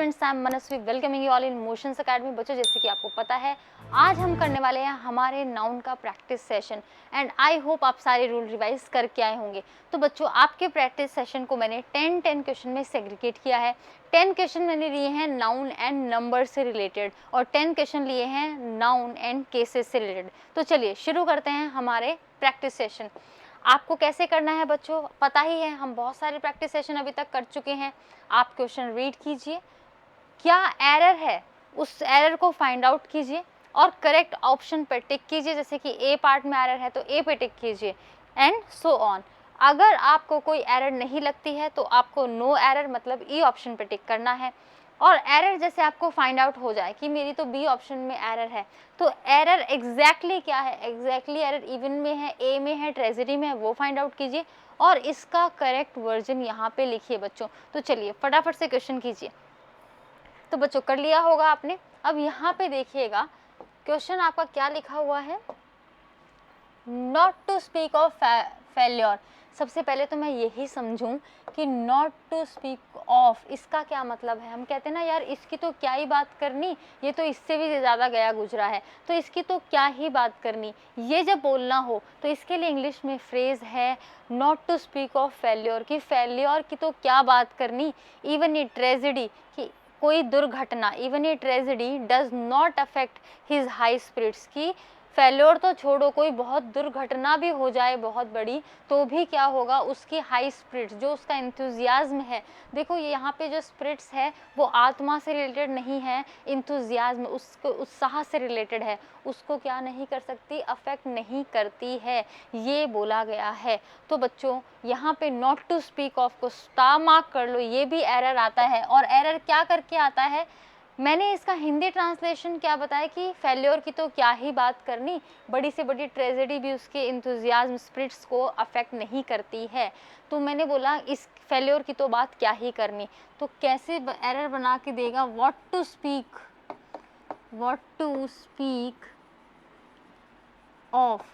Students, I am Manasvi, welcoming you all in motions academy. बच्चों, जैसे कि आपको पता है आज हम करने वाले हैं हमारे नाउन का practice session and I hope आप सारे रूल रिवाइज करके आए होंगे। तो बच्चों, आपके प्रैक्टिस सेशन को मैंने 10 क्वेश्चन में सेग्रीगेट किया है। 10 क्वेश्चन मैंने लिए हैं नाउन एंड नंबर से रिलेटेड और 10 क्वेश्चन लिए हैं नाउन एंड केसेस से रिलेटेड। तो चलिए शुरू करते हैं हमारे प्रैक्टिस सेशन। आपको कैसे करना है बच्चों पता ही है, हम बहुत सारे प्रैक्टिस सेशन अभी तक कर चुके हैं। आप क्वेश्चन रीड कीजिए, क्या एरर है उस एरर को फाइंड आउट कीजिए और करेक्ट ऑप्शन पर टिक कीजिए। जैसे कि ए पार्ट में एरर है तो ए पे टिक कीजिए एंड सो ऑन। अगर आपको कोई एरर नहीं लगती है तो आपको नो एरर मतलब ई ऑप्शन पे टिक करना है। और एरर जैसे आपको फाइंड आउट हो जाए कि मेरी तो बी ऑप्शन में एरर है, तो एरर एग्जैक्टली क्या है, एग्जैक्टली एरर इवन में है, ए में है, ट्रेजेडी में है, वो फाइंड आउट कीजिए और इसका करेक्ट वर्जन यहाँ पे लिखिए बच्चों। तो चलिए फटाफट से क्वेश्चन कीजिए। तो बच्चों कर लिया होगा आपने। अब यहाँ पे देखिएगा क्वेश्चन आपका क्या लिखा हुआ है, not to speak of failure. सबसे पहले तो मैं यही समझूं कि नॉट टू स्पीक ऑफ इसका क्या मतलब है। हम कहते हैं ना यार इसकी तो क्या ही बात करनी, ये तो इससे भी ज़्यादा गया गुजरा है, तो इसकी तो क्या ही बात करनी, ये जब बोलना हो तो इसके लिए इंग्लिश में फ्रेज़ है not to speak of failure, कि फेल्योर की तो क्या बात करनी, इवन ये ट्रेजेडी कि कोई दुर्घटना, इवन ये tragedy does not affect his high spirits, की फेल्योर तो छोड़ो, कोई बहुत दुर्घटना भी हो जाए बहुत बड़ी तो भी क्या होगा, उसकी हाई स्पिरिट्स जो उसका इंथुजियाज्म है। देखो ये यहाँ पे जो स्पिरिट्स है वो आत्मा से रिलेटेड नहीं है, इंथुजियाज्म उसको उत्साह से रिलेटेड है, उसको क्या नहीं कर सकती, अफेक्ट नहीं करती है, ये बोला गया है। तो बच्चों यहाँ पे नॉट टू स्पीक ऑफ को स्टार मार्क कर लो, ये भी एरर आता है। और एरर क्या करके आता है, मैंने इसका हिंदी ट्रांसलेशन क्या बताया कि फेल्योर की तो क्या ही बात करनी, बड़ी से बड़ी ट्रेजेडी भी उसके इंथुजियाज्म स्पिरिट्स को अफेक्ट नहीं करती है। तो मैंने बोला इस फेल्योर की तो बात क्या ही करनी। तो कैसे एरर बना के देगा, व्हाट टू स्पीक ऑफ।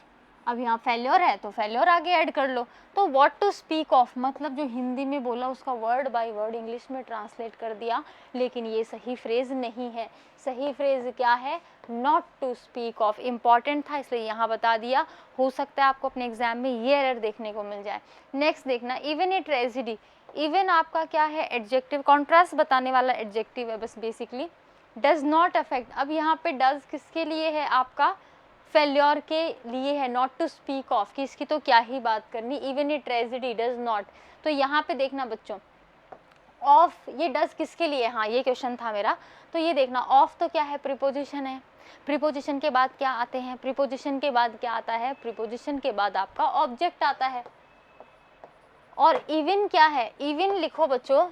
अब यहाँ फेल्योर है तो फेल्योर आगे ऐड कर लो। तो व्हाट टू स्पीक ऑफ मतलब जो हिंदी में बोला उसका वर्ड बाय वर्ड इंग्लिश में ट्रांसलेट कर दिया, लेकिन ये सही फ्रेज नहीं है। सही फ्रेज क्या है, not to speak of. Important था इसलिए यहाँ बता दिया, हो सकता है आपको अपने एग्जाम में ये एरर देखने को मिल जाए। नेक्स्ट देखना, इवन ए ट्रेजिडी। इवन आपका क्या है, एडजेक्टिव, कॉन्ट्रास्ट बताने वाला एडजेक्टिव है बस बेसिकली। डज नॉट अफेक्ट, अब यहाँ पे डज किसके लिए है, आपका फेल्योर के लिए है, नॉट टू स्पीक ऑफ कि इसकी तो क्या ही बात करनी, इवन ये ट्रेजिडी डज नॉट। तो यहाँ पे देखना बच्चों, ऑफ ये डज किसके लिए, हाँ ये क्वेश्चन था मेरा। तो ये देखना ऑफ तो क्या है, प्रीपोजिशन है। प्रीपोजिशन के बाद क्या आते हैं, प्रीपोजिशन के बाद क्या आता है, प्रीपोजिशन के बाद आपका ऑब्जेक्ट आता है। और इवन क्या है, इवन लिखो बच्चों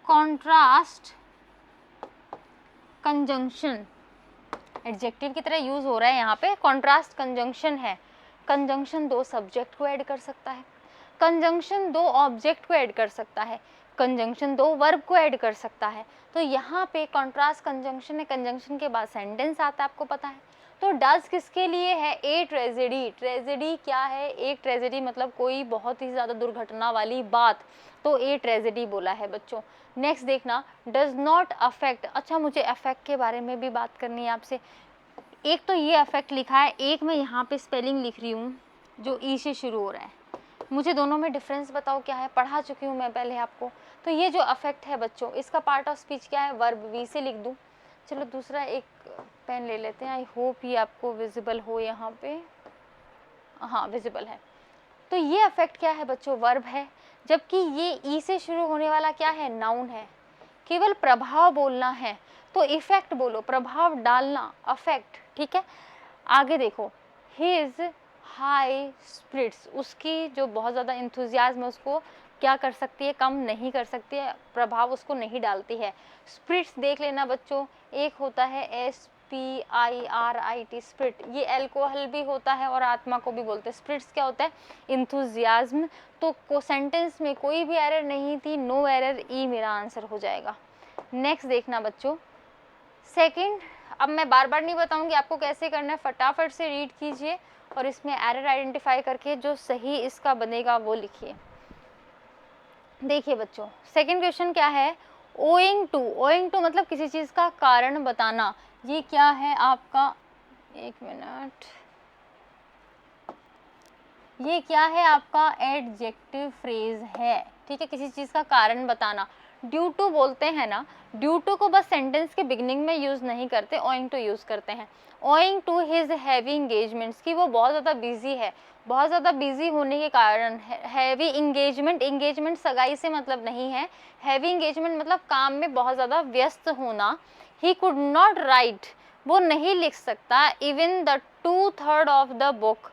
कॉन्ट्रास्ट कंजंक्शन, एडजेक्टिव की तरह यूज हो रहा है यहाँ पे, कॉन्ट्रास्ट कंजंक्शन है। कंजंक्शन दो सब्जेक्ट को ऐड कर सकता है, कंजंक्शन दो ऑब्जेक्ट को ऐड कर सकता है, कंजंक्शन दो वर्ब को ऐड कर सकता है। तो यहाँ पे कॉन्ट्रास्ट कंजंक्शन है, कंजंक्शन के बाद सेंटेंस आता है, आपको पता है। तो डज किसके लिए है, ए ट्रेजेडी। ट्रेजेडी क्या है, एक ट्रेजेडी मतलब कोई बहुत ही ज़्यादा दुर्घटना वाली बात, तो ए ट्रेजेडी बोला है बच्चों। नेक्स्ट देखना, डज नॉट अफेक्ट। अच्छा मुझे अफेक्ट के बारे में भी बात करनी है आपसे। एक तो ये अफेक्ट लिखा है, एक मैं यहाँ पे स्पेलिंग लिख रही हूँ जो ई से शुरू हो रहा है, मुझे दोनों में डिफरेंस बताओ क्या है, पढ़ा चुकी हूँ मैं पहले आपको। तो ये जो अफेक्ट है बच्चों, इसका पार्ट ऑफ स्पीच क्या है, वर्ब, वी से लिख दूँ। चलो दूसरा एक पेन ले लेते हैं, आई होप ये आपको विजिबल हो यहाँ पे, हाँ विजिबल है। तो ये अफेक्ट क्या है बच्चों, वर्ब है, जबकि ये ई से शुरू होने वाला क्या है, नाउन है। केवल प्रभाव बोलना है तो इफेक्ट बोलो, प्रभाव डालना अफेक्ट, ठीक है। आगे देखो, हिज हाई स्पिरिट्स, उसकी जो बहुत ज़्यादा इंथुजियाज्म है उसको क्या कर सकती है, कम नहीं कर सकती है, प्रभाव उसको नहीं डालती है। स्पिरिट्स देख लेना बच्चों, एक होता है SPIRIT स्पिरिट, ये एल्कोहल भी होता है और आत्मा को भी बोलते हैं। स्पिरिट्स क्या होता है, इंथुजियाज्म। तो को सेंटेंस में कोई भी एरर नहीं थी, नो एरर, ई मेरा आंसर हो जाएगा। नेक्स्ट देखना बच्चों, सेकंड, अब मैं बार बार नहीं बताऊंगी आपको कैसे करना है, फटाफट से रीड कीजिए और इसमें एरर आइडेंटिफाई करके जो सही इसका बनेगा वो लिखिए। देखिए बच्चों, सेकंड क्वेश्चन क्या है, ओइंग टू मतलब किसी चीज़ का कारण बताना। ये क्या है आपका, एक मिनट, ये क्या है आपका एडजेक्टिव फ्रेज है, ठीक है, किसी चीज़ का कारण बताना। ड्यू टू बोलते हैं ना, ड्यू टू को बस सेंटेंस के बिगिनिंग में यूज़ नहीं करते, ओइंग टू यूज़ करते हैं। Owing to his heavy engagements, कि वो बहुत ज़्यादा बिजी है, बहुत ज़्यादा बिजी होने के कारण। हैवी इंगेजमेंट, इंगेजमेंट सगाई से मतलब नहीं है, हैवी इंगेजमेंट मतलब काम में बहुत ज़्यादा व्यस्त होना। ही कुड नॉट राइट, वो नहीं लिख सकता, even the 2/3 of the book,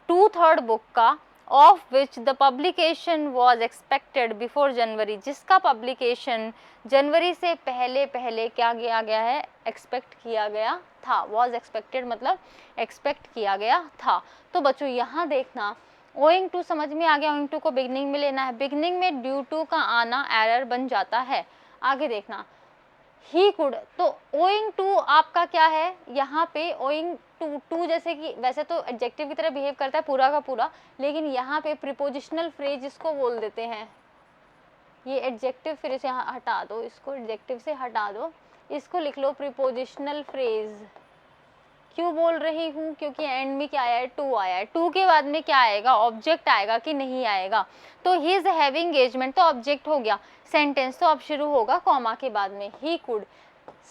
2/3 book का, of which the publication was expected before January, जिसका पब्लिकेशन जनवरी से पहले पहले क्या किया गया है, एक्सपेक्ट किया गया था। वॉज एक्सपेक्टेड मतलब एक्सपेक्ट किया गया था। तो बच्चों यहाँ देखना, ओइंग टू समझ में आ गया, ओइंग टू को बिगनिंग में लेना है, बिगनिंग में ड्यू टू का आना एरर बन जाता है। आगे देखना, ही कुड, तो ओइंग टू आपका क्या है यहाँ पे, ओइंग टू जैसे कि वैसे तो एडजेक्टिव की तरह बिहेव करता है पूरा का पूरा, लेकिन यहाँ पे प्रीपोजिशनल फ्रेज इसको बोल देते हैं। ये एडजेक्टिव फ्रेज यहाँ हटा दो, इसको एडजेक्टिव से हटा दो, इसको लिख लो प्रीपोजिशनल फ्रेज। क्यों बोल रही हूँ, क्योंकि एंड में क्या आया है, टू आया है, टू के बाद में क्या आएगा, ऑब्जेक्ट आएगा कि नहीं आएगा। तो ही इज हैविंग एंगेजमेंट तो ऑब्जेक्ट हो गया, सेंटेंस तो अब शुरू होगा कॉमा के बाद में। ही कुड,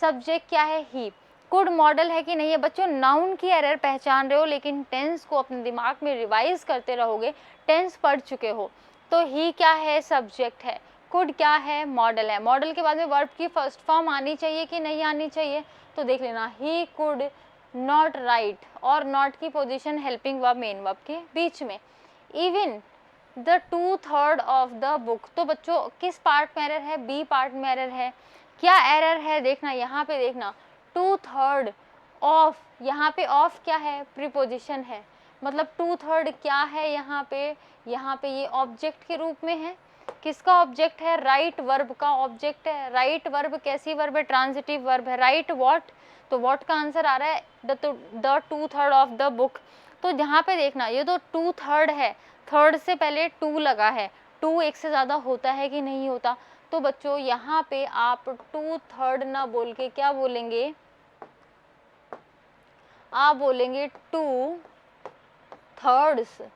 सब्जेक्ट क्या है, ही। कुड मॉडल है कि नहीं है बच्चों, नाउन की एरर पहचान रहे हो लेकिन टेंस को अपने दिमाग में रिवाइज करते रहोगे, टेंस पढ़ चुके हो। तो ही क्या है, सब्जेक्ट है, कुड क्या है, मॉडल है। मॉडल के बाद में वर्ब की फर्स्ट फॉर्म आनी चाहिए कि नहीं आनी चाहिए, तो देख लेना, ही कुड नॉट राइट, और नॉट की position helping verb main verb के बीच में। Even the 2/3 of the book, तो बच्चों किस पार्ट में एरर है, बी पार्ट में एरर है। क्या एरर है देखना, यहाँ पे देखना, 2/3 ऑफ, यहाँ पे ऑफ क्या है, प्रीपोजिशन है, मतलब 2/3 क्या है यहाँ पे ये ऑब्जेक्ट के रूप में है। किसका ऑब्जेक्ट है, राइट वर्ब का ऑब्जेक्ट है। राइट वर्ब कैसी वर्ब है, ट्रांजिटिव वर्ब है। राइट व्हाट, तो व्हाट का आंसर आ रहा है द 2/3 ऑफ द बुक। तो यहाँ पे देखना, ये तो 2/3 है, थर्ड से पहले 2 लगा है, 2 एक से ज़्यादा होता है कि नहीं होता। तो बच्चों यहाँ पे आप 2/3 ना बोल के क्या बोलेंगे, आप बोलेंगे 2/3,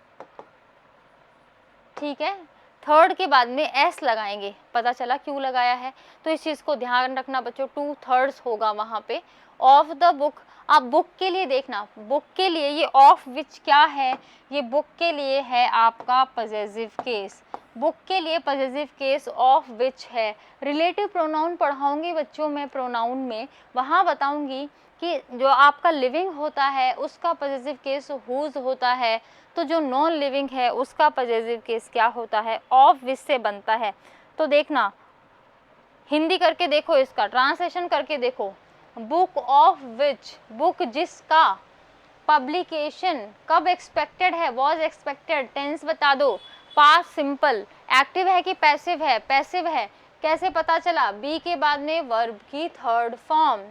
ठीक है। थर्ड के बाद में एस लगाएंगे, पता चला क्यों लगाया है, तो इस चीज़ को ध्यान रखना बच्चों, 2/3 होगा वहाँ पे। ऑफ द बुक, आप बुक के लिए देखना, बुक के लिए ये ऑफ विच क्या है, ये बुक के लिए है आपका पजेसिव केस, बुक के लिए पजेसिव केस ऑफ विच है। रिलेटिव प्रोनाउन पढ़ाऊंगी बच्चों मैं, प्रोनाउन में वहाँ बताऊंगी कि जो आपका लिविंग होता है उसका पजेसिव केस हुज होता है, तो जो नॉन लिविंग है उसका पजेसिव केस क्या होता है, ऑफ विच से बनता है। तो देखना, हिंदी करके देखो, इसका ट्रांसलेशन करके देखो, बुक ऑफ विच, बुक जिसका पब्लिकेशन कब एक्सपेक्टेड है, वॉज एक्सपेक्टेड, टेंस बता दो, पास्ट सिंपल, एक्टिव है कि पैसिव है, पैसिव है, कैसे पता चला, बी के बाद में वर्ब की थर्ड फॉर्म,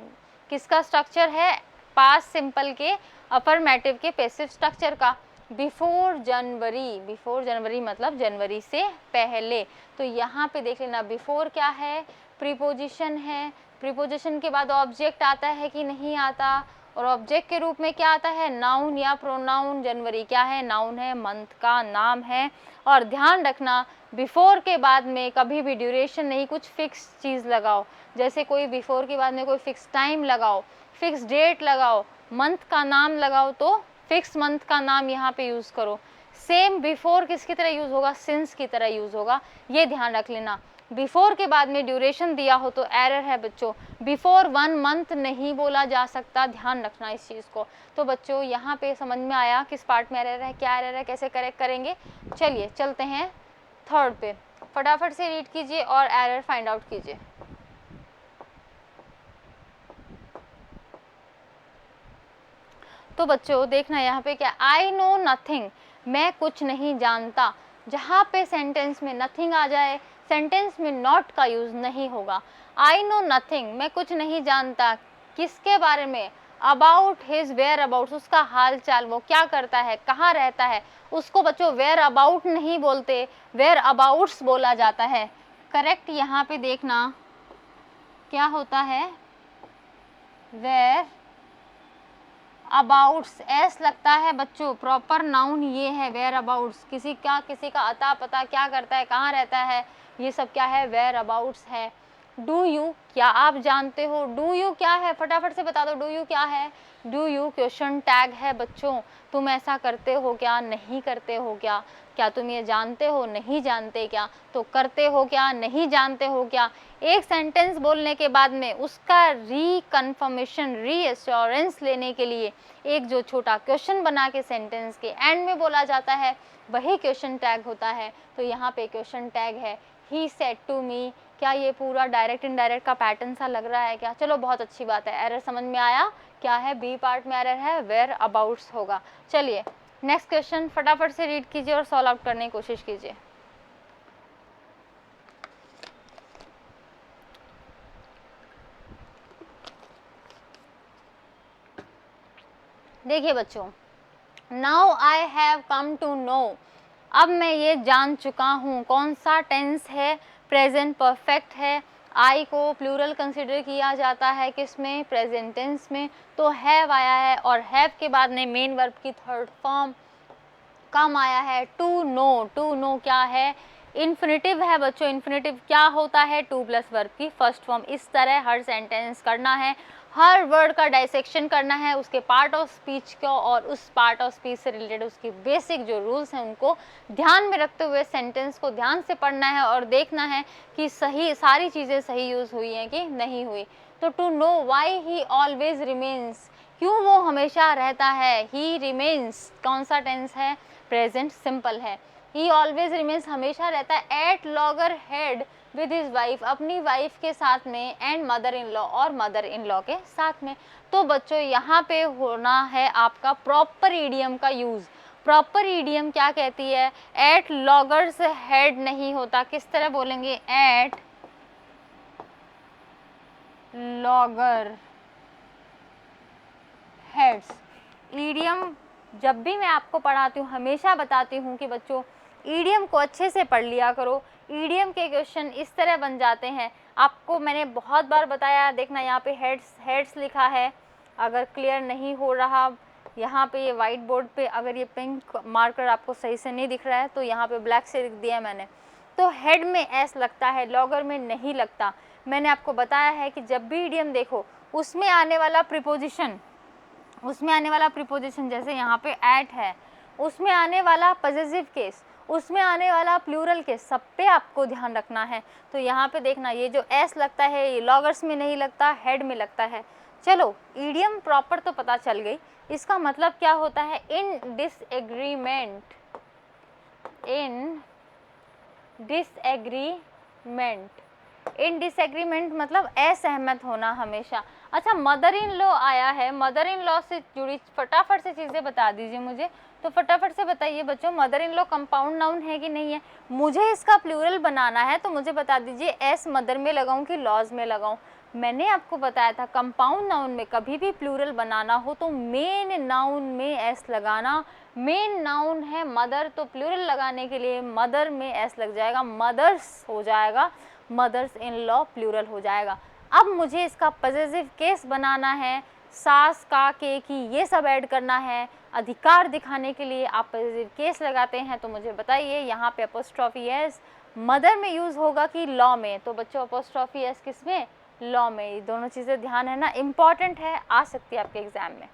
किसका स्ट्रक्चर है, पास्ट सिंपल के अफर्मेटिव के पैसिव स्ट्रक्चर का। बिफोर जनवरी, बिफोर जनवरी मतलब जनवरी से पहले। तो यहाँ पे देख लेना, बिफोर क्या है, प्रीपोजिशन है, प्रीपोजिशन के बाद ऑब्जेक्ट आता है कि नहीं आता, और ऑब्जेक्ट के रूप में क्या आता है, नाउन या प्रोनाउन। जनवरी क्या है, नाउन है, मंथ का नाम है। और ध्यान रखना, बिफोर के बाद में कभी भी ड्यूरेशन नहीं, कुछ फिक्स चीज़ लगाओ, जैसे कोई बिफोर के बाद में कोई फिक्स टाइम लगाओ, फिक्स डेट लगाओ, मंथ का नाम लगाओ तो फिक्स मंथ का नाम यहाँ पे यूज़ करो। सेम बिफोर किसकी तरह यूज़ होगा, सिंस की तरह यूज़ होगा, ये ध्यान रख लेना। बिफोर के बाद में ड्यूरेशन दिया हो तो एरर है बच्चों, बिफोर 1 मंथ नहीं बोला जा सकता, ध्यान रखना इस चीज़ को। तो बच्चों यहाँ पे समझ में आया किस पार्ट में एरर है, क्या एरर है, कैसे करेक्ट करेंगे। चलिए चलते हैं थर्ड पे, फटाफट से रीड कीजिए और एरर फाइंड आउट कीजिए। तो बच्चों देखना यहाँ पे क्या, आई नो नथिंग, मैं कुछ नहीं जानता। जहाँ पे सेंटेंस में नथिंग आ जाए, सेंटेंस में नॉट का यूज़ नहीं होगा। आई नो नथिंग, मैं कुछ नहीं जानता, किसके बारे में, अबाउट हिज वेयर अबाउट्स, उसका हाल चाल, वो क्या करता है, कहाँ रहता है, उसको बच्चों वेयर अबाउट नहीं बोलते, वेयर अबाउट्स बोला जाता है। करेक्ट यहाँ पे देखना क्या होता है, वेयर अबाउट्स, एस लगता है बच्चों, प्रॉपर नाउन ये है वेयर अबाउट्स। किसी का अता पता क्या करता है, कहाँ रहता है, ये सब क्या है, वेयर अबाउट्स है। डू यू, क्या आप जानते हो, डू यू क्या है, फटाफट से बता दो, डू यू क्या है। डू यू क्वेश्चन टैग है बच्चों, तुम ऐसा करते हो क्या, नहीं करते हो क्या, क्या तुम ये जानते हो, नहीं जानते क्या, तो करते हो क्या, नहीं जानते हो क्या। एक सेंटेंस बोलने के बाद में उसका रीकन्फर्मेशन, रीअश्योरेंस लेने के लिए एक जो छोटा क्वेश्चन बना के सेंटेंस के एंड में बोला जाता है, वही क्वेश्चन टैग होता है। तो यहाँ पे क्वेश्चन टैग है ही सेड टू मी। क्या ये पूरा डायरेक्ट इनडायरेक्ट का पैटर्न सा लग रहा है क्या, चलो बहुत अच्छी बात है, एरर समझ में आया, क्या है, बी पार्ट में एरर है, वेयर अबाउट्स होगा। चलिए नेक्स्ट क्वेश्चन फटाफट से रीड कीजिए और सॉल्व आउट करने की कोशिश कीजिए। देखिए बच्चों, now I have come to know, अब मैं ये जान चुका हूँ, कौन सा टेंस है, प्रेजेंट परफेक्ट है। आई को प्लूरल कंसिडर किया जाता है किसमें, प्रेजेंट टेंस में, तो हैव आया है और हैव के बाद में मेन वर्ब की थर्ड फॉर्म कम आया है, टू नो। टू नो क्या है, इन्फिनेटिव है बच्चों। इन्फिनेटिव क्या होता है, टू प्लस वर्ब की फर्स्ट फॉर्म। इस तरह हर सेंटेंस करना है, हर वर्ड का डाइसेक्शन करना है, उसके पार्ट ऑफ स्पीच को और उस पार्ट ऑफ स्पीच से रिलेटेड उसकी बेसिक जो रूल्स हैं उनको ध्यान में रखते हुए सेंटेंस को ध्यान से पढ़ना है और देखना है कि सही सारी चीज़ें सही यूज़ हुई हैं कि नहीं हुई। तो to know why he always remains, क्यों वो हमेशा रहता है, ही रिमेन्स कौन सा टेंस है, प्रेजेंट सिंपल है। ही ऑलवेज रिमेन्स हमेशा रहता है at loggerhead with his wife, अपनी वाइफ के साथ में, एंड मदर इन लॉ और मदर इन लॉ के साथ में। तो बच्चों यहाँ पे होना है आपका प्रॉपर ईडियम का यूज़। प्रॉपर ईडियम क्या कहती है, एट लॉगर्स हेड नहीं होता, किस तरह बोलेंगे, एट लॉगर हेड्स। ईडियम जब भी मैं आपको पढ़ाती हूँ हमेशा बताती हूँ कि बच्चों ईडियम को अच्छे से पढ़ लिया करो। ईडियम के क्वेश्चन इस तरह बन जाते हैं, आपको मैंने बहुत बार बताया, देखना यहाँ पे हेड्स लिखा है, अगर क्लियर नहीं हो रहा यहाँ पे ये वाइट बोर्ड पे अगर ये पिंक मार्कर आपको सही से नहीं दिख रहा है तो यहाँ पे ब्लैक से लिख दिया मैंने। तो हेड में एस लगता है, लॉगर में नहीं लगता। मैंने आपको बताया है कि जब भी ईडियम देखो उसमें आने वाला प्रीपोजिशन, जैसे यहाँ पे एट है, उसमें आने वाला पॉजिटिव केस, उसमें आने वाला प्लूरल केस, सब पे आपको ध्यान रखना है। तो यहाँ पे देखना ये जो एस लगता है ये लॉगर्स में नहीं लगता, हेड में लगता है। चलो ईडियम प्रॉपर तो पता चल गई, इसका मतलब क्या होता है, इन डिसएग्रीमेंट, इन डिसएग्रीमेंट मतलब असहमत होना हमेशा। अच्छा मदर इन लॉ आया है, मदर इन लॉ से जुड़ी फटाफट से चीज़ें बता दीजिए मुझे, तो फटाफट से बताइए बच्चों, mother in law compound noun है कि नहीं है। मुझे इसका प्लूरल बनाना है तो मुझे बता दीजिए एस मदर में लगाऊं कि लॉज में लगाऊं। मैंने आपको बताया था कंपाउंड नाउन में कभी भी प्लूरल बनाना हो तो मेन नाउन में एस लगाना। मेन नाउन है मदर, तो प्लूरल लगाने के लिए मदर में एस लग जाएगा, मदर्स हो जाएगा, मदर्स इन लॉ प्लूरल हो जाएगा। अब मुझे इसका पॉजिटिव केस बनाना है, सास का के की ये सब ऐड करना है, अधिकार दिखाने के लिए आप पॉजिटिव केस लगाते हैं। तो मुझे बताइए यहाँ पे अपोस्ट्रॉफी एस मदर में यूज़ होगा कि लॉ में, तो बच्चों अपोस्ट्रॉफी एस किस में, लॉ में। ये दोनों चीज़ें ध्यान है ना, इम्पॉर्टेंट है, आ सकती है आपके एग्जाम में।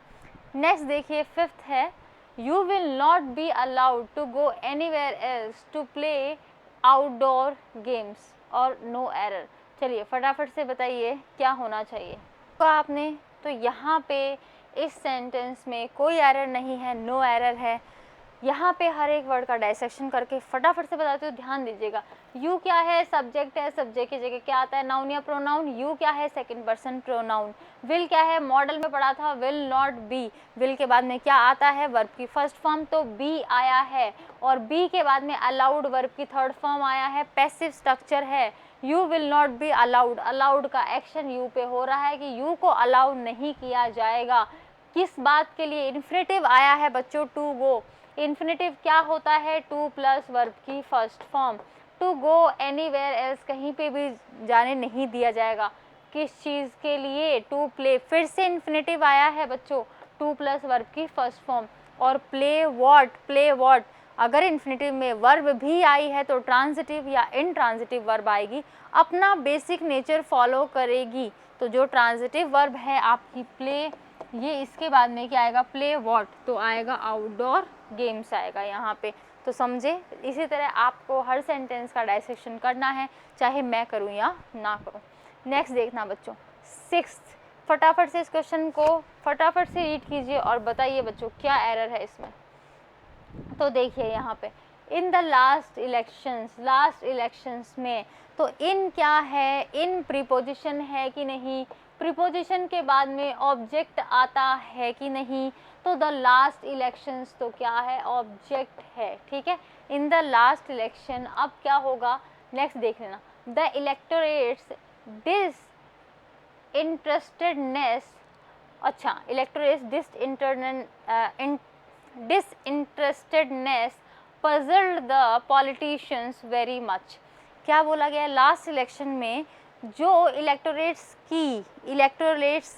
नेक्स्ट देखिए फिफ्थ है, you will not be allowed to go anywhere else to play outdoor games और नो एरर। चलिए फटाफट से बताइए क्या होना चाहिए तो आपने, तो यहाँ पे इस सेंटेंस में कोई एरर नहीं है, नो एरर है। यहाँ पे हर एक वर्ड का डाइसेक्शन करके फटाफट से बताते हो, ध्यान दीजिएगा। यू क्या है, सब्जेक्ट है, सब्जेक्ट की जगह क्या आता है, नाउन या प्रोनाउन। यू क्या है, सेकंड पर्सन प्रोनाउन। विल क्या है, मॉडल में पढ़ा था, विल नॉट बी। विल के बाद में क्या आता है, वर्ब की फर्स्ट फॉर्म, तो बी आया है, और बी के बाद में अलाउड वर्ब की थर्ड फॉर्म आया है, पैसिव स्ट्रक्चर है। You will not be allowed, allowed का एक्शन यू पे हो रहा है कि यू को अलाउ नहीं किया जाएगा। किस बात के लिए, इन्फिनेटिव आया है बच्चों, टू गो। इन्फिनेटिव क्या होता है, टू प्लस वर्ब की first form. To go anywhere else, कहीं पे भी जाने नहीं दिया जाएगा। किस चीज़ के लिए? टू प्ले, फिर से इन्फिनेटिव आया है बच्चों, टू प्लस वर्ब की फर्स्ट फॉर्म। और प्ले व्हाट, प्ले व्हाट, अगर इन्फिनेटिव में वर्ब भी आई है तो ट्रांजिटिव या इनट्रांजिटिव वर्ब आएगी, अपना बेसिक नेचर फॉलो करेगी। तो जो ट्रांजिटिव वर्ब है आपकी प्ले, ये इसके बाद में क्या आएगा? प्ले व्हाट, तो आएगा आउटडोर गेम्स आएगा यहाँ पे। तो समझे? इसी तरह आपको हर सेंटेंस का डायसेक्शन करना है, चाहे मैं करूँ या ना करूँ। नेक्स्ट देखना बच्चों, 6th, फटाफट से इस क्वेश्चन को फटाफट से रीड कीजिए और बताइए बच्चों क्या एरर है इसमें। तो देखिए यहाँ पे, इन द लास्ट इलेक्शंस में, तो इन क्या है? इन प्रीपोजिशन है कि नहीं? प्रीपोजिशन के बाद में ऑब्जेक्ट आता है कि नहीं? तो द लास्ट इलेक्शंस तो क्या है? ऑब्जेक्ट है, ठीक है। इन द लास्ट इलेक्शन, अब क्या होगा? नेक्स्ट देख लेना, द इलेक्टोरेट्स डिसइंटरेस्टेडनेस, अच्छा, electorate's disinterestedness puzzled the politicians very much. क्या बोला गया? लास्ट इलेक्शन में जो इलेक्टोरेट्स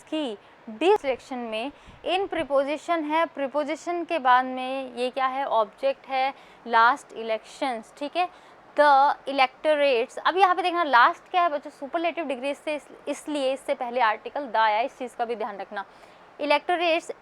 की डिसइलेक्शन में इन प्रीपोजिशन है, प्रीपोजिशन के बाद में ये क्या है? ऑब्जेक्ट है, लास्ट इलेक्शंस, ठीक है। द इलेक्टोरेट्स, अब यहाँ पे देखना लास्ट क्या है बच्चों? सुपरलेटिव डिग्री से, इसलिए इससे पहले आर्टिकल द आया, इस चीज़ का भी ध्यान रखना। इलेक्टोरेट्स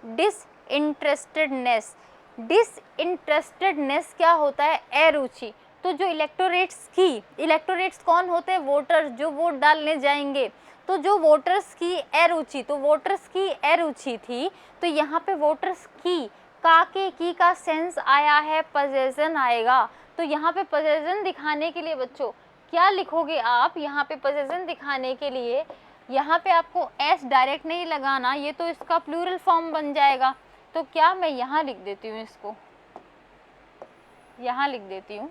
डिसइंटरेस्टेडनेस क्या होता है? अरुचि। तो जो इलेक्टोरेट्स कौन होते हैं? वोटर्स, जो वोट डालने जाएंगे। तो जो वोटर्स की अरुचि, तो वोटर्स की अरुचि थी, तो यहाँ पे वोटर्स की, काके की का सेंस आया है, पजेशन आएगा। तो यहाँ पे पजेशन दिखाने के लिए बच्चों क्या लिखोगे आप? यहाँ पे पजेशन दिखाने के लिए यहाँ पे आपको एस डायरेक्ट नहीं लगाना, ये तो इसका प्लूरल फॉर्म बन जाएगा। तो क्या मैं यहाँ लिख देती हूँ, इसको यहाँ लिख देती हूँ,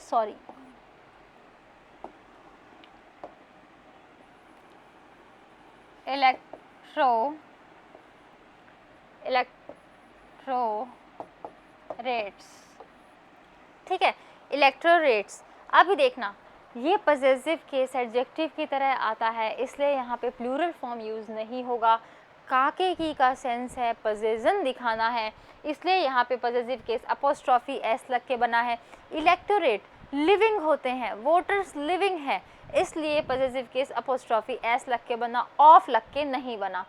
सॉरी, इलेक्टोरेट्स, ठीक है, इलेक्टोरेट्स। अभी देखना, ये पजेसिव केस एडजेक्टिव की तरह आता है, इसलिए यहाँ पे प्लूरल फॉर्म यूज़ नहीं होगा। काके की का सेंस है, पजेशन दिखाना है, इसलिए यहाँ पे पजेसिव केस अपोस्ट्रॉफी एस लग के बना है। इलेक्टोरेट लिविंग होते हैं, वोटर्स लिविंग है, इसलिए पजेसिव केस अपोस्ट्रॉफी एस लग के बना, ऑफ लग के नहीं बना।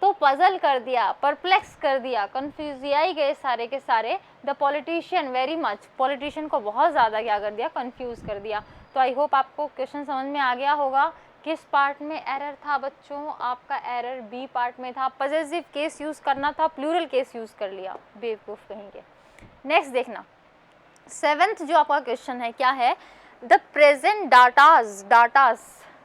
तो पजल कर दिया, परप्लेक्स कर दिया, कन्फ्यूजियाई गए सारे के सारे। The politician very much, politician को बहुत ज़्यादा क्या कर दिया? कंफ्यूज कर दिया। तो आई होप आपको क्वेश्चन समझ में आ गया होगा। किस पार्ट में एरर था बच्चों? आपका एरर बी पार्ट में था, पजेसिव केस यूज़ करना था, प्लूरल केस यूज़ कर लिया, बेवकूफ़ कहेंगे। नेक्स्ट देखना, 7th जो आपका क्वेश्चन है क्या है? द प्रेजेंट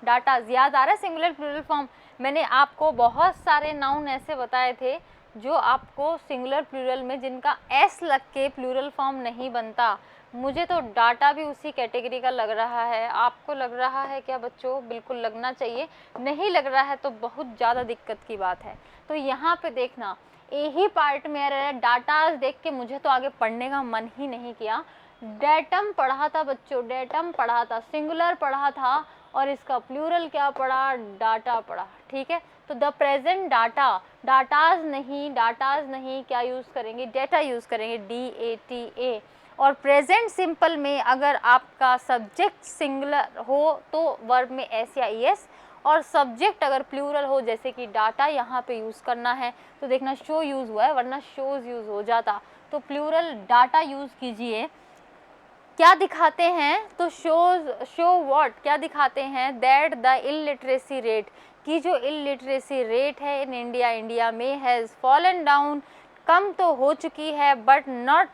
डाटाज याद आ रहा है? Singular plural form. मैंने आपको बहुत सारे नाउन ऐसे बताए थे जो आपको सिंगुलर प्लूरल में जिनका एस लग के प्लूरल फॉर्म नहीं बनता। मुझे तो डाटा भी उसी कैटेगरी का लग रहा है, आपको लग रहा है क्या बच्चों? बिल्कुल लगना चाहिए, नहीं लग रहा है तो बहुत ज़्यादा दिक्कत की बात है। तो यहाँ पे देखना, यही पार्ट में एरर है। डाटाज देख के मुझे तो आगे पढ़ने का मन ही नहीं किया। डेटम पढ़ा था बच्चों, डेटम पढ़ा था, सिंगुलर पढ़ा था, और इसका प्लूरल क्या पढ़ा? डाटा पढ़ा, ठीक है। तो द प्रेजेंट डाटा, डाटाज नहीं, क्या यूज़ करेंगे? डेटा यूज़ करेंगे, DATA। और प्रेजेंट सिंपल में अगर आपका सब्जेक्ट सिंगुलर हो तो वर्ब में एस या ES, और सब्जेक्ट अगर प्लूरल हो जैसे कि डाटा यहाँ पे यूज़ करना है, तो देखना शो यूज़ हुआ है, वरना शोज़ यूज़ हो जाता। तो प्लूरल डाटा यूज़ कीजिए। क्या दिखाते हैं? तो शो व्हाट, क्या दिखाते हैं? दैट द इलिटरेसी रेट, की जो इलिटरेसी रेट है इन इंडिया में हैज़ फॉलन डाउन, कम तो हो चुकी है, but not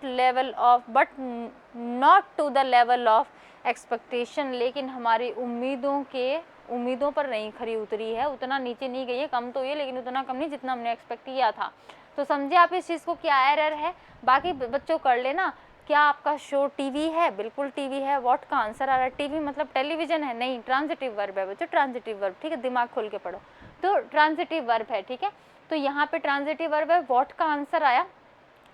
to the level of expectation, लेकिन हमारी उम्मीदों पर नहीं खरी उतरी है, उतना नीचे नहीं गई है, कम तो ये, लेकिन उतना कम नहीं जितना हमने एक्सपेक्ट किया था। तो समझे आप इस चीज़ को, क्या एरर है? बाकी बच्चों कर लेना। क्या आपका शो टीवी है? बिल्कुल टीवी है। व्हाट का आंसर आ रहा है? टीवी मतलब टेलीविजन है? नहीं, ट्रांजिटिव वर्ब है बच्चों, ट्रांजिटिव वर्ब, ठीक है, दिमाग खोल के पढ़ो। तो ट्रांजिटिव वर्ब है, ठीक है। तो यहाँ पे ट्रांजिटिव वर्ब है, व्हाट का आंसर आया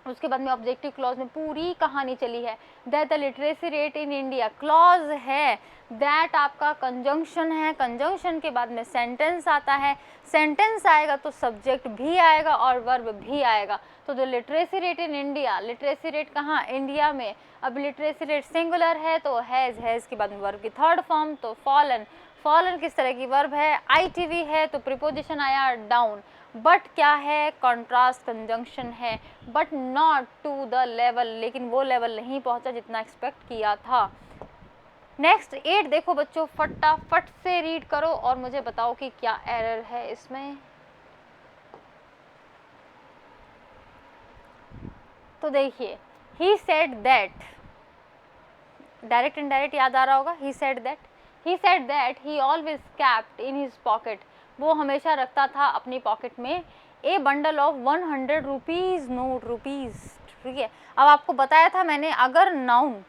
उसके बाद में ऑब्जेक्टिव क्लॉज में पूरी कहानी चली है। That the literacy rate in India, clause है, दैट आपका कंजंक्शन है, कंजंक्शन के बाद में सेंटेंस आता है, सेंटेंस आएगा तो सब्जेक्ट भी आएगा और वर्ब भी आएगा। तो the literacy rate in India, literacy rate कहाँ, इंडिया में। अब लिटरेसी रेट सिंगुलर है तो हैज़ के बाद में वर्ब की थर्ड फॉर्म तो फॉलन, फॉलन किस तरह की वर्ब है, ITV है तो प्रीपोजिशन आया डाउन। बट क्या है, कॉन्ट्रास्ट कंजंक्शन है, but not to the level, लेकिन वो लेवल नहीं पहुंचा जितना एक्सपेक्ट किया था। नेक्स्ट 8 देखो बच्चों, फटाफट से रीड करो और मुझे बताओ कि क्या एरर है इसमें। तो देखिए, he said that, direct indirect याद आ रहा होगा, he said that he always kept in his pocket, वो हमेशा रखता था अपनी पॉकेट में ए bundle of 100 rupees note, rupees, ठीक है। अब आपको बताया था मैंने, अगर नाउन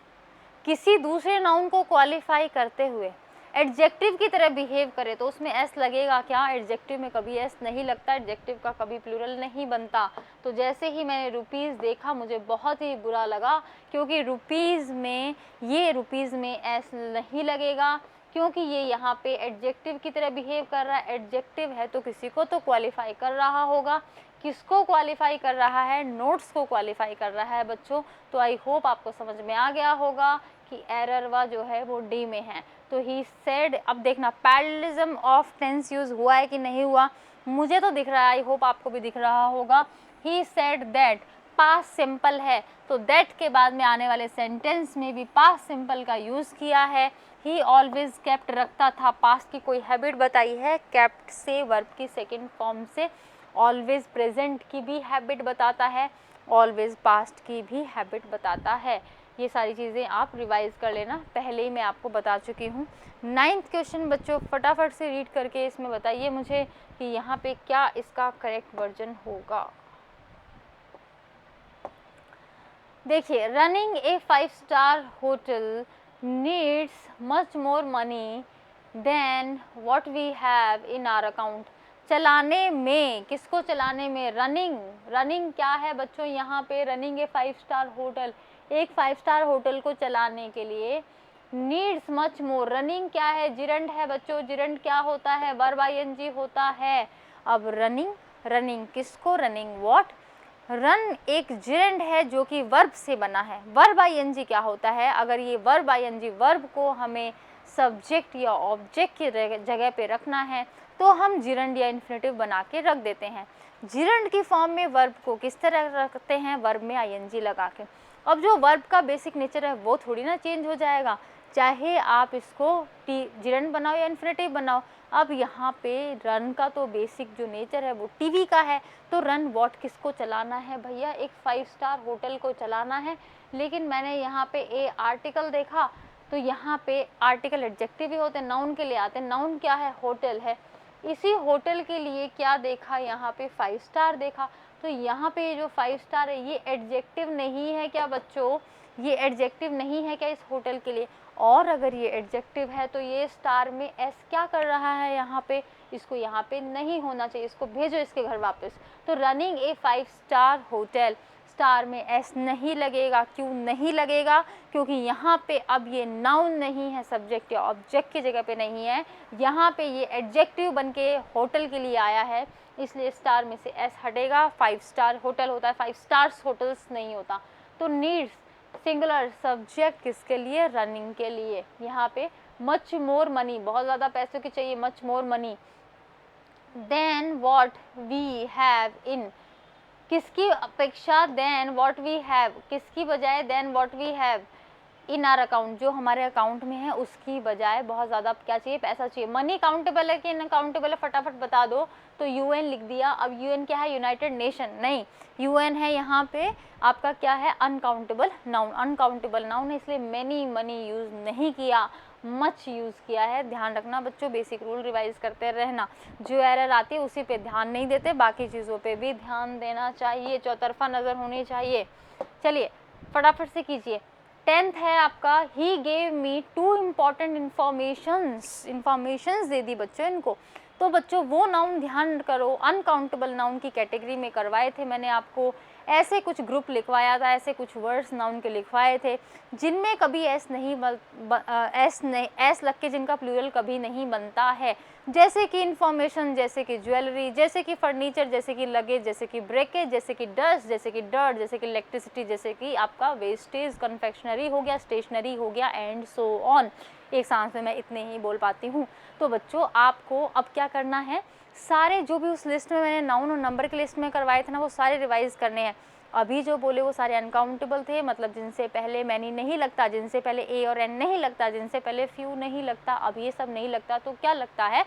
किसी दूसरे नाउन को क्वालिफाई करते हुए एडजेक्टिव की तरह बिहेव करे तो उसमें एस लगेगा क्या, एडजेक्टिव में कभी एस नहीं लगता, एडजेक्टिव का कभी प्लूरल नहीं बनता। तो जैसे ही मैंने रुपीज़ देखा मुझे बहुत ही बुरा लगा, क्योंकि रुपीज़ में, ये रुपीज़ में एस नहीं लगेगा, क्योंकि ये यहाँ पे एडजेक्टिव की तरह बिहेव कर रहा है। एडजेक्टिव है तो किसी को तो क्वालिफाई कर रहा होगा, किसको क्वालिफाई कर रहा है, नोट्स को क्वालिफाई कर रहा है बच्चों। तो आई होप आपको समझ में आ गया होगा कि एरर वा जो है वो डी में है। तो ही सेड, अब देखना पैरेललिज्म ऑफ टेंस यूज हुआ है कि नहीं हुआ, मुझे तो दिख रहा है, आई होप आपको भी दिख रहा होगा। He said that, past simple है तो दैट के बाद में आने वाले सेंटेंस में भी पास्ट सिंपल का यूज़ किया है। ही ऑलवेज केप्ट, रखता था, पास्ट की कोई हैबिट बताई है, केप्ट से वर्ब की सेकेंड फॉर्म से, ऑलवेज प्रेजेंट की भी हैबिट बताता है, ऑलवेज पास्ट की भी हैबिट बताता है। ये सारी चीज़ें आप रिवाइज कर लेना, पहले ही मैं आपको बता चुकी हूँ। 9th क्वेश्चन बच्चों फटाफट से रीड करके इसमें बताइए मुझे कि यहाँ पे क्या इसका करेक्ट वर्जन होगा। देखिए, running a 5-star hotel needs much more money than what we have in our account. चलाने में, किसको चलाने में, रनिंग, रनिंग क्या है बच्चों यहाँ पे, रनिंग ए 5-star होटल, एक 5-star होटल को चलाने के लिए नीड्स मच मोर, रनिंग क्या है, जिरंड है बच्चों, जिरंड क्या होता है, वर्ब ING होता है। अब रनिंग, रनिंग किसको, रनिंग व्हाट, रन एक जिरंड है जो कि वर्ब से बना है। वर्ब ING क्या होता है, अगर ये वर्ब ING वर्ब को हमें सब्जेक्ट या ऑब्जेक्ट की जगह पे रखना है तो हम जिरंड या इन्फिनेटिव बना के रख देते हैं। जिरंड की फॉर्म में वर्ब को किस तरह रखते हैं, वर्ब में ING लगा के। अब जो वर्ब का बेसिक नेचर है वो थोड़ी ना चेंज हो जाएगा, चाहे आप इसको जिरंड बनाओ या इन्फिनेटिव बनाओ। अब यहाँ पे रन का तो बेसिक जो नेचर है वो टीवी का है, तो रन व्हाट किसको चलाना है भैया, एक 5-star होटल को चलाना है। लेकिन मैंने यहाँ पे ए आर्टिकल देखा, तो यहाँ पे आर्टिकल एडजेक्टिव भी होते हैं, नाउन के लिए आते हैं, नाउन क्या है, होटल है, इसी होटल के लिए क्या देखा, यहाँ पे 5-star देखा। तो यहाँ पे जो 5-star है ये एडजेक्टिव नहीं है क्या बच्चों, ये एडजेक्टिव नहीं है क्या इस होटल के लिए, और अगर ये एडजेक्टिव है तो ये स्टार में एस क्या कर रहा है यहाँ पे, इसको यहाँ पे नहीं होना चाहिए, इसको भेजो इसके घर वापस। तो running a 5-star hotel, star में एस नहीं लगेगा, क्यों नहीं लगेगा, क्योंकि यहाँ पे अब ये नाउन नहीं है, सब्जेक्ट या ऑब्जेक्ट की जगह पे नहीं है, यहाँ पे ये एडजेक्टिव बन के होटल के लिए आया है, इसलिए स्टार में से एस हटेगा। 5-star होटल होता है, 5 स्टार्स होटल्स नहीं होता। तो नीड्स सिंगुलर, सब्जेक्ट किसके लिए, रनिंग के लिए। यहाँ पे मच मोर मनी, बहुत ज़्यादा पैसों की चाहिए, much more money than what we have in, किसकी अपेक्षा, देन व्हाट वी हैव, किसकी बजाय than what we have in our account, जो हमारे अकाउंट में है उसकी बजाय बहुत ज़्यादा क्या चाहिए, पैसा चाहिए। मनी काउंटेबल है कि अनकाउंटेबल है, फटाफट बता दो। तो UN लिख दिया। अब UN क्या है, यूनाइटेड नेशन नहीं, UN है यहाँ पे आपका क्या है, अनकाउंटेबल नाउन, अनकाउंटेबल नाउन है, इसलिए मैनी मनी यूज़ नहीं किया, मच यूज़ किया है। ध्यान रखना बच्चों, बेसिक रूल रिवाइज करते रहना, जो एरर आती है उसी पे ध्यान नहीं देते, बाकी चीज़ों पे भी ध्यान देना चाहिए, चौतरफा नज़र होनी चाहिए। चलिए फटाफट से कीजिए। 10th है आपका, he gave me 2 important informations दे दी बच्चों इनको। तो बच्चों वो नाउन ध्यान करो, अनकाउंटेबल नाउन की कैटेगरी में करवाए थे मैंने आपको, ऐसे कुछ ग्रुप लिखवाया था, ऐसे कुछ वर्ड्स नाउन के लिखवाए थे जिनमें कभी एस लग के जिनका प्लूरल कभी नहीं बनता है, जैसे कि इंफॉर्मेशन, जैसे कि ज्वेलरी, जैसे कि फर्नीचर, जैसे कि लगेज, जैसे कि ब्रेकेज, जैसे कि डस्ट, जैसे कि डर्ट, जैसे कि इलेक्ट्रिसिटी, जैसे कि आपका वेस्टेज, कन्फेक्शनरी हो गया, स्टेशनरी हो गया एंड सो ऑन। एक सांस में मैं इतने ही बोल पाती हूँ। तो बच्चों आपको अब क्या करना है, सारे जो भी उस लिस्ट में मैंने नाउन और नंबर की लिस्ट में करवाए थे ना, वो सारे रिवाइज करने हैं। अभी जो बोले वो सारे अनकाउंटेबल थे, मतलब जिनसे पहले मैनी नहीं लगता, जिनसे पहले ए और एन नहीं लगता, जिनसे पहले फ्यू नहीं लगता, अब ये सब नहीं लगता। तो क्या लगता है,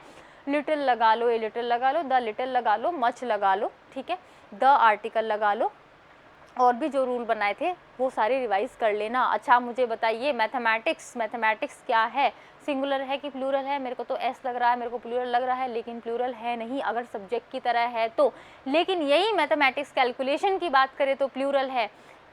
लिटिल लगा लो, ए लिटिल लगा लो, द लिटिल लगा लो, मच लगा लो, ठीक है, द आर्टिकल लगा लो, और भी जो रूल बनाए थे वो सारे रिवाइज कर लेना। अच्छा मुझे बताइए मैथमेटिक्स क्या है, सिंगुलर है कि प्लूरल है? मेरे को तो एस लग रहा है, मेरे को प्लूरल लग रहा है, लेकिन प्लूरल है नहीं अगर सब्जेक्ट की तरह है तो। लेकिन यही मैथमेटिक्स कैलकुलेशन की बात करें तो प्लूरल है,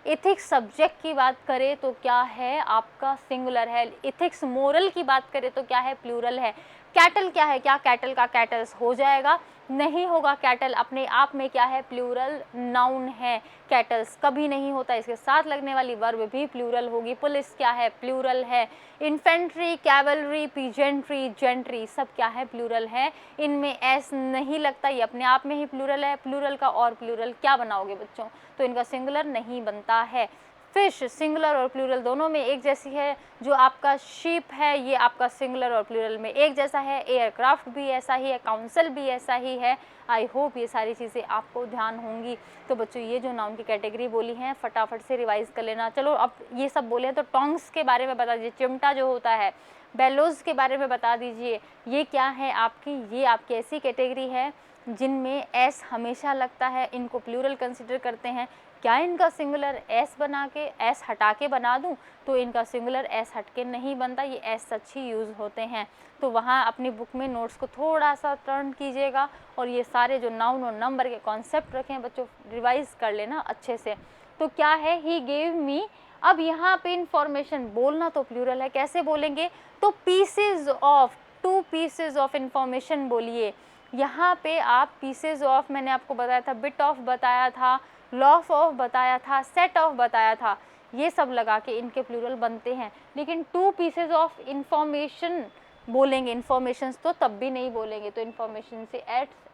इथिक्स सब्जेक्ट की बात करें तो क्या है, आपका सिंगुलर है, इथिक्स मोरल की बात करें तो क्या है, प्लूरल है। कैटल क्या है, क्या कैटल का कैटल्स हो जाएगा? नहीं होगा। कैटल अपने आप में क्या है, प्लूरल नाउन है, कैटल्स कभी नहीं होता, इसके साथ लगने वाली वर्ब भी प्लूरल होगी। पुलिस क्या है, प्लूरल है। इन्फेंट्री, कैवलरी, पीजेंट्री, जेंट्री सब क्या है, प्लूरल है। इनमें एस नहीं लगता, ये अपने आप में ही प्लूरल है। प्लूरल का और प्लूरल क्या बनाओगे बच्चों, तो इनका सिंगुलर नहीं बनता है। फिश सिंगुलर और प्लूरल दोनों में एक जैसी है, जो आपका शिप है ये आपका सिंगुलर और प्लूरल में एक जैसा है। एयरक्राफ्ट भी ऐसा ही है, काउंसिल भी ऐसा ही है। आई होप ये सारी चीज़ें आपको ध्यान होंगी। तो बच्चों ये जो नाउन की कैटेगरी बोली हैं फटाफट से रिवाइज कर लेना। चलो अब ये सब बोले हैं तो टोंग्स के बारे में बता दीजिए, चिमटा जो होता है, बेलोज के बारे में बता दीजिए, ये क्या है आपकी, ये आपकी ऐसी कैटेगरी है जिनमें एस हमेशा लगता है, इनको प्लूरल कंसिडर करते हैं। क्या इनका सिंगुलर एस बना के, एस हटा के बना दूं तो इनका सिंगुलर एस हट के नहीं बनता, ये एस सच ही यूज़ होते हैं। तो वहाँ अपनी बुक में नोट्स को थोड़ा सा टर्न कीजिएगा और ये सारे जो नाउन और नंबर के कॉन्सेप्ट रखे हैं बच्चों रिवाइज कर लेना अच्छे से। तो क्या है, ही गेव मी, अब यहाँ पे इंफॉर्मेशन बोलना तो प्लूरल है, कैसे बोलेंगे, तो pieces of, 2 pieces of information बोलिए। यहाँ पे आप पीसेज ऑफ, मैंने आपको बताया था, बिट ऑफ बताया था, लॉफ ऑफ बताया था, सेट ऑफ बताया था, ये सब लगा के इनके प्लूरल बनते हैं। लेकिन 2 पीसेज ऑफ इंफॉर्मेशन बोलेंगे, इंफॉर्मेशन तो तब भी नहीं बोलेंगे, तो इंफॉर्मेशन से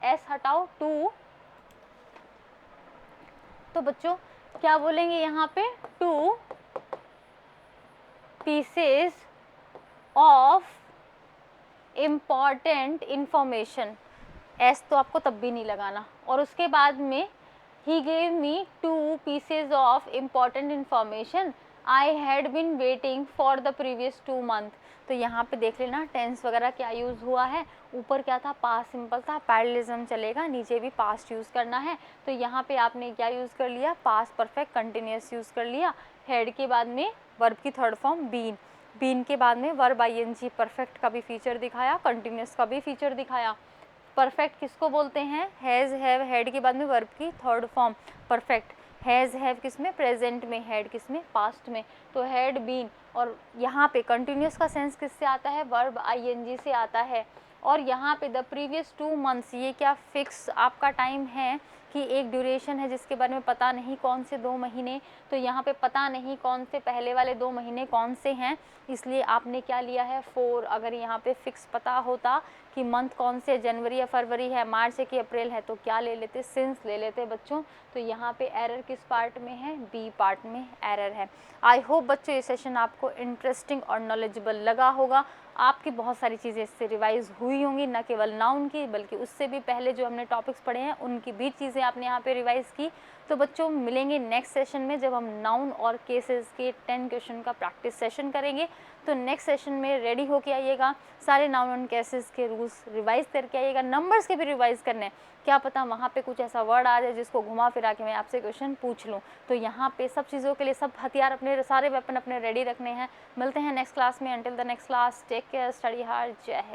एस हटाओ 2, तो बच्चों क्या बोलेंगे यहाँ पे, 2 pieces of important information, S तो आपको तब भी नहीं लगाना। और उसके बाद में he gave me 2 pieces of important information I had been waiting for the previous 2 months। तो यहाँ पे देख लेना टेंस वगैरह क्या यूज़ हुआ है, ऊपर क्या था, पास्ट सिंपल था, पैरेललिज्म चलेगा, नीचे भी पास्ट यूज़ करना है। तो यहाँ पे आपने क्या यूज़ कर लिया, पास्ट परफेक्ट कंटिन्यूस यूज़ कर लिया। हेड के बाद में वर्ब की थर्ड फॉर्म बीन, बीन के बाद में वर्ब आईएनजी, परफेक्ट का भी फीचर दिखाया, कंटिन्यूस का भी फीचर दिखाया। परफेक्ट किसको बोलते हैं, हैज़ हैव, हेड के बाद में वर्ब की third form perfect, has have किस में, प्रेजेंट में, हेड किस में, पास्ट में, तो हैड बीन। और यहाँ पे कंटिन्यूस का सेंस किससे आता है, वर्ब आईएनजी से आता है। और यहाँ पे द प्रीवियस 2 मंथ्स, ये क्या फिक्स आपका टाइम है कि एक ड्यूरेशन है जिसके बारे में पता नहीं कौन से 2 महीने, तो यहाँ पे पता नहीं कौन से पहले वाले 2 महीने कौन से हैं, इसलिए आपने क्या लिया है 4। अगर यहाँ पे फिक्स पता होता कि मंथ कौन से, जनवरी या फरवरी है, मार्च है कि अप्रैल है, तो क्या ले लेते, सिंस ले लेते बच्चों। तो यहाँ पे एरर किस पार्ट में है, बी पार्ट में एरर है। आई होप बच्चों ये सेशन आपको इंटरेस्टिंग और नॉलेजेबल लगा होगा। आपकी बहुत सारी चीज़ें इससे रिवाइज हुई होंगी, न केवल नाउन की बल्कि उससे भी पहले जो हमने टॉपिक्स पढ़े हैं उनकी भी चीज़ें आपने यहाँ पे रिवाइज की। तो बच्चों मिलेंगे नेक्स्ट सेशन में जब हम नाउन और केसेस के 10 क्वेश्चन का प्रैक्टिस सेशन करेंगे। तो नेक्स्ट सेशन में रेडी होके आइएगा, सारे नाउन और केसेस के रूल्स रिवाइज करके आइएगा, नंबर्स के भी रिवाइज करने, क्या पता वहाँ पे कुछ ऐसा वर्ड आ जाए जिसको घुमा फिरा के मैं आपसे क्वेश्चन पूछ लूँ। तो यहाँ पे सब चीज़ों के लिए सब हथियार अपने, सारे वेपन अपने रेडी रखने हैं। मिलते हैं नेक्स्ट क्लास में, until the next class, take care, study hard, जय हिंद।